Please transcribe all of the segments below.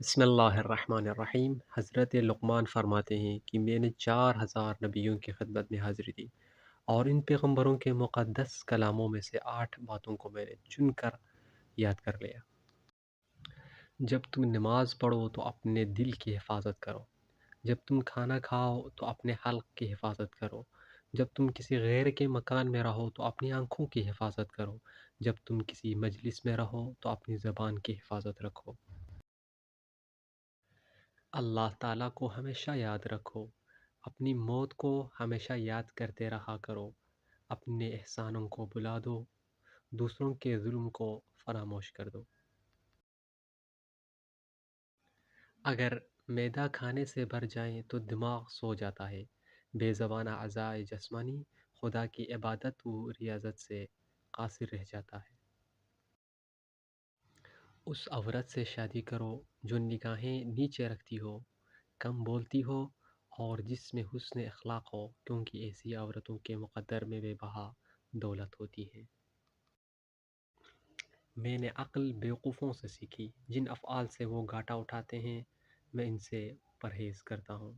بسم اللہ الرحمن الرحیم۔ حضرت لقمان فرماتے ہیں کہ میں نے 4000 نبیوں کی خدمت میں حاضری دی اور ان پیغمبروں کے مقدس کلاموں میں سے 8 باتوں کو میں نے چن کر یاد کر لیا۔ جب تم نماز پڑھو تو اپنے دل کی حفاظت کرو، جب تم کھانا کھاؤ تو اپنے حلق کی حفاظت کرو، جب تم کسی غیر کے مکان میں رہو تو اپنی آنکھوں کی حفاظت کرو، جب تم کسی مجلس میں رہو تو اپنی زبان کی حفاظت رکھو۔ اللہ تعالیٰ کو ہمیشہ یاد رکھو، اپنی موت کو ہمیشہ یاد کرتے رہا کرو، اپنے احسانوں کو بھلا دو، دوسروں کے ظلم کو فراموش کر دو۔ اگر معدہ کھانے سے بھر جائے تو دماغ سو جاتا ہے، بے زبانہ اعضائے جسمانی خدا کی عبادت و ریاضت سے قاصر رہ جاتا ہے۔ اس عورت سے شادی کرو جو نگاہیں نیچے رکھتی ہو، کم بولتی ہو اور جس میں حسن اخلاق ہو، کیونکہ ایسی عورتوں کے مقدر میں بے بہا دولت ہوتی ہے۔ میں نے عقل بیوقوفوں سے سیکھی، جن افعال سے وہ گھاٹا اٹھاتے ہیں میں ان سے پرہیز کرتا ہوں۔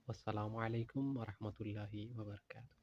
والسلام علیکم ورحمۃ اللہ وبرکاتہ۔